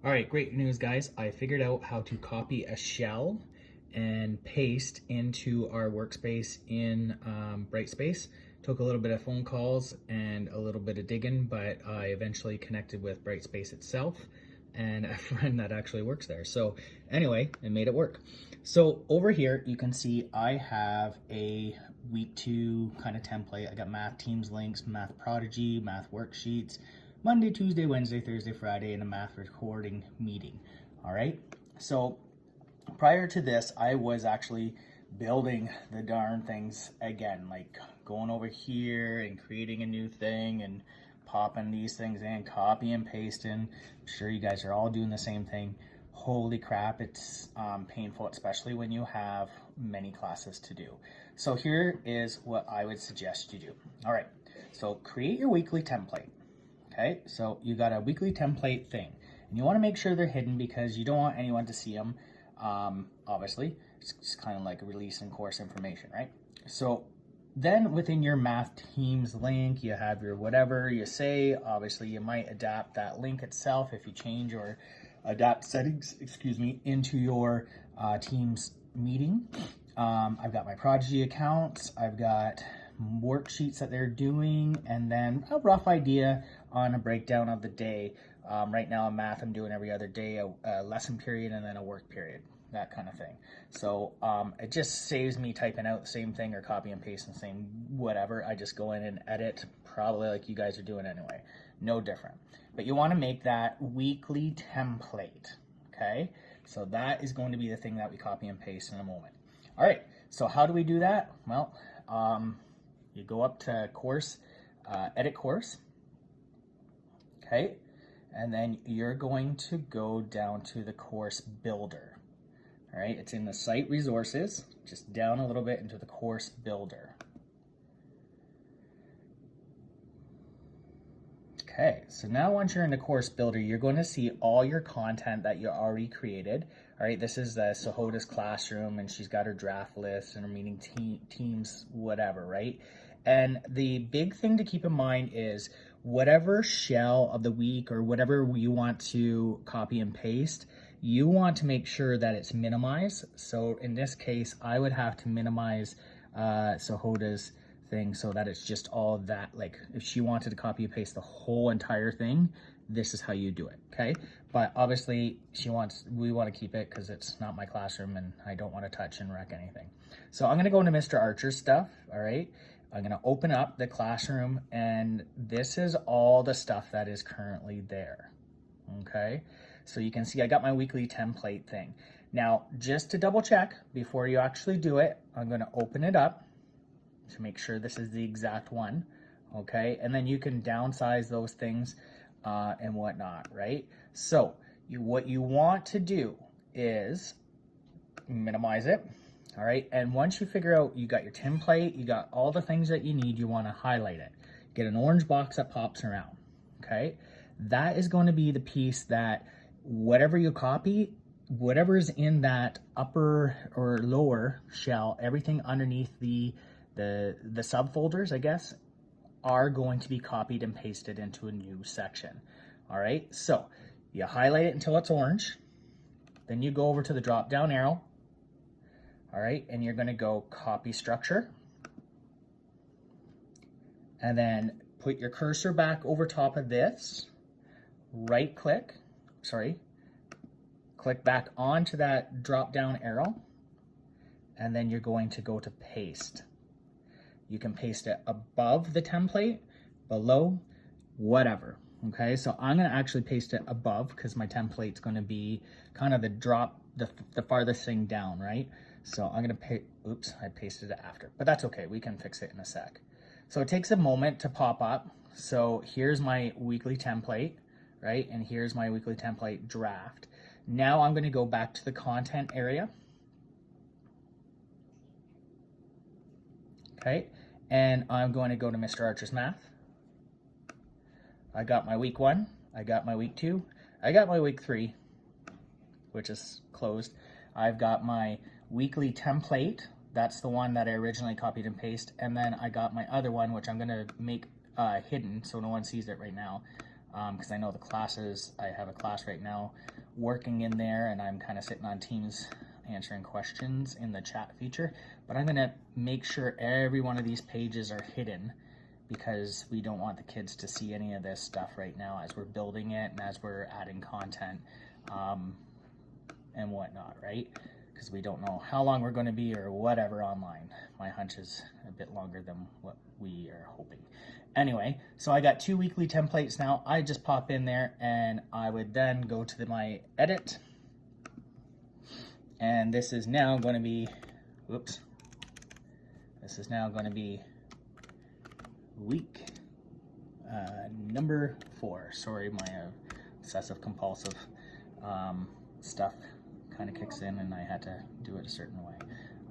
All right, great news, guys. I figured out how to copy a shell and paste into our workspace in Brightspace. Took a little bit of phone calls and a little bit of digging, but I eventually connected with Brightspace itself and a friend that actually works there. So anyway, it made it work. So over here, you can see I have a week 2 kind of template. I got math teams links, math prodigy, math worksheets, Monday, Tuesday, Wednesday, Thursday, Friday, and a math recording meeting. All right. So prior to this, I was actually building the darn things again, like going over here and creating a new thing and popping these things in, copy and pasting. I'm sure you guys are all doing the same thing. Holy crap, it's painful, especially when you have many classes to do. So here is what I would suggest you do. All right, so create your weekly template. Okay, so you got a weekly template thing, and you want to make sure they're hidden because you don't want anyone to see them. Obviously, it's kind of like a release and course information, right? So then within your math teams link, you have your whatever you say. Obviously, you might adapt that link itself if you change or adapt settings, into your teams meeting. I've got my Prodigy accounts. I've got worksheets that they're doing, and then a rough idea on a breakdown of the day. Right now in math, I'm doing every other day a lesson period and then a work period, that kind of thing. So it just saves me typing out the same thing or copy and paste the same whatever. I just go in and edit, probably like you guys are doing anyway. No different. But you want to make that weekly template, okay? So that is going to be the thing that we copy and paste in a moment. All right, so how do we do that? Well, you go up to course, edit course, okay? And then you're going to go down to the course builder. All right, it's in the site resources, just down a little bit into the course builder. Okay, so now once you're in the course builder, you're going to see all your content that you already created. All right, this is the Sahoda's classroom, and she's got her draft list and her meeting teams, whatever, right? And the big thing to keep in mind is whatever shell of the week or whatever you want to copy and paste, you want to make sure that it's minimized. So in this case, I would have to minimize Sahoda's thing so that it's just all that. Like if she wanted to copy and paste the whole entire thing, this is how you do it, okay? But obviously we want to keep it because it's not my classroom and I don't want to touch and wreck anything. So I'm going to go into Mr. Archer's stuff, all right? I'm going to open up the classroom, and this is all the stuff that is currently there, okay? So you can see I got my weekly template thing. Now, just to double check before you actually do it, I'm going to open it up to make sure this is the exact one, okay? And then you can downsize those things and whatnot, right? So what you want to do is minimize it. All right, and once you figure out you got your template, you got all the things that you need, you want to highlight it. Get an orange box that pops around, okay? That is going to be the piece that whatever you copy, whatever's in that upper or lower shell, everything underneath the subfolders, I guess, are going to be copied and pasted into a new section. All right, so you highlight it until it's orange. Then you go over to the drop down arrow. All right, and you're going to go copy structure. And then put your cursor back over top of this. Click back onto that drop down arrow. And then you're going to go to paste. You can paste it above the template, below, whatever. Okay, so I'm going to actually paste it above because my template's going to be kind of the farthest thing down, right? So I'm going to oops, I pasted it after, but that's okay. We can fix it in a sec. So it takes a moment to pop up. So here's my weekly template, right? And here's my weekly template draft. Now I'm going to go back to the content area. Okay, and I'm going to go to Mr. Archer's Math. I got my week 1, I got my week 2, I got my week 3, which is closed. I've got my weekly template. That's the one that I originally copied and pasted. And then I got my other one, which I'm going to make hidden so no one sees it right now. because I know the classes, I have a class right now working in there, and I'm kind of sitting on Teams answering questions in the chat feature. But I'm going to make sure every one of these pages are hidden, because we don't want the kids to see any of this stuff right now as we're building it and as we're adding content and whatnot, right? Because we don't know how long we're going to be or whatever online. My hunch is a bit longer than what we are hoping. Anyway, so I got 2 weekly templates now. I just pop in there and I would then go to my edit. And this is now going to be, whoops, this is now going to be week number 4. Sorry, my obsessive compulsive stuff kind of kicks in and I had to do it a certain way.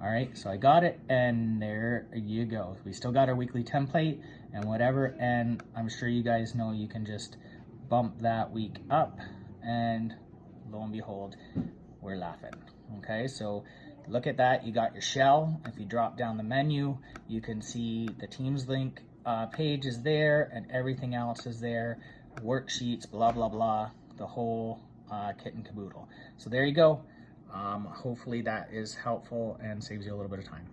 All right, so I got it, and there you go. We still got our weekly template and whatever, and I'm sure you guys know you can just bump that week up, and lo and behold, we're laughing. Okay, so look at that. You got your shell. If you drop down the menu, you can see the Teams link page is there, and everything else is there. Worksheets, blah, blah, blah, the whole kit and caboodle. So there you go. Hopefully that is helpful and saves you a little bit of time.